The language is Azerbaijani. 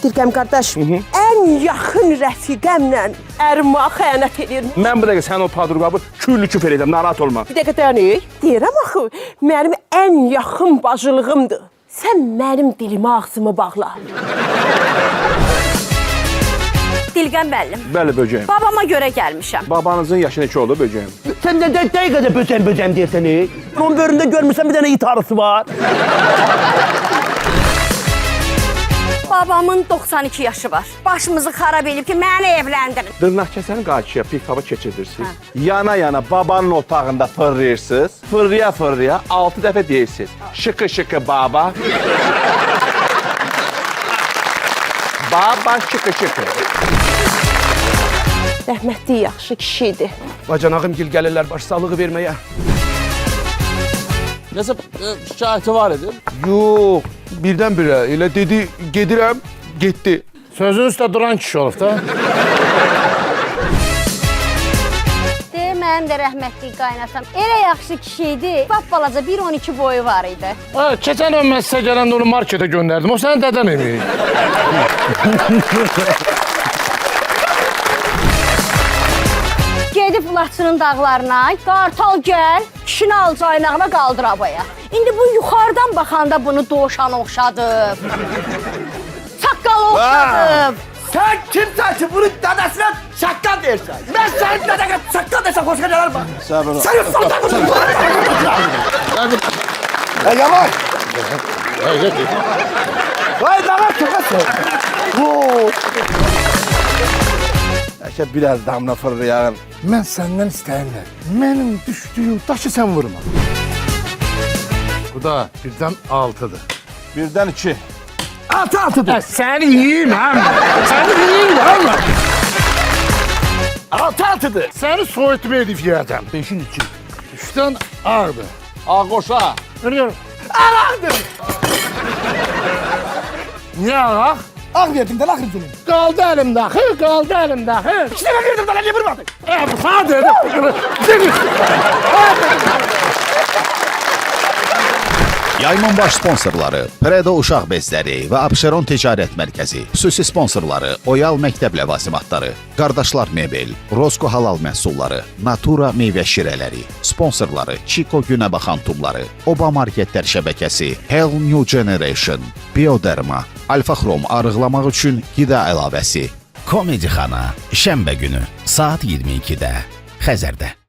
Bitirkəm qardaş, ən yaxın rəfiqəmlə ərimə xəyanət edir. Mən bu dəqiqə sən o padruqabı küllü küfür edəm, narahat olma. Bir dəqiqə dayanır. Deyirəm axı, mənim ən yaxın bacılığımdır. Sən mənim dilimə ağzımı bağla. Dilqən bəllim. Bəli, böcəyim. Babama görə gəlmişəm. Babanızın yaşı neçə oldu, böcəyim? Sən də dəqiqədə böcəm deyirsən, Onun böründə görmürsən bir dənə it arısı var. Babamın 92 yaşı var. Başımızı xarab edib ki, məni evləndirin. Dırnaq kəsəni qarşıya pikaba keçirirsiniz. Yana-yana babanın otağında fırlayırsınız. Fırlaya-fırlaya 6 dəfə deyirsiniz. Şıkı-şıkı baba. Baba şıkı-şıkı. Rəhmətli yaxşı kişiydi. Bacanağım gil gəlirlər başsağlığı verməyə. Nəsə şikayəti var idi? Yox, birdən-birə elə dedi, gedirəm, getdi. Sözün üstə duran kişi olub da. Mənim də rəhmətli qaynatam. Elə yaxşı kişi idi. Balaca 1.12 boyu var idi. Keçən ön mən sizə gələndə onu marketə göndərdim. O sənin dədən evi. Gedib Laçının dağlarına, qartal gəl, kişini al caynağına qaldır abaya. İndi bu yuxarıdan baxanda bunu dovşan oxşadıb. Çaqqal oxşadıb. Sən kimsən ki, bunun dədəsinə şaqqal deyirsən? Mən sənin dədəqə şaqqal desəm, xoşqa gələr mi? Səbir ol. Sən yoxsan yavaş! Vay, nə var çoxasın? Bəlkə biraz damla fırlayağın. Mən səndən istəyirlər. Mənim düşdüyüm daşı sən vurma. Bu da birdən 6'dır. Birdən 2. Altıdır. Səni yiyeyim həm. Səni yiyeyim həm. Altıdır. Səni soyutma edib yiyəcəm. 5'in 2. 3'dən ağdır. Ağqoşa. Görüyorum. Ağadır. Niyə ağaq? Ağ verdin də laxır gülüm. Qaldı əlimdə axı, qaldı əlimdə axı. İşte ben verdim daha, niye vurmadın? Sana dedim. Yayımın baş sponsorları Predo Uşaq Bezləri və Abşeron Ticarət Mərkəzi, xüsusi sponsorları Oyal Məktəb Ləvazimatları, Qardaşlar Mebel, Rosko Halal Məhsulları, Natura Meyvə Şirələri, sponsorları Chico Günəbaxan Tubları, Oba Marketlər Şəbəkəsi, Hell New Generation, Bioderma, Alfa Xrom arıqlamaq üçün qida əlavəsi, Komedi Xana, şənbə günü saat 22-də Xəzərdə.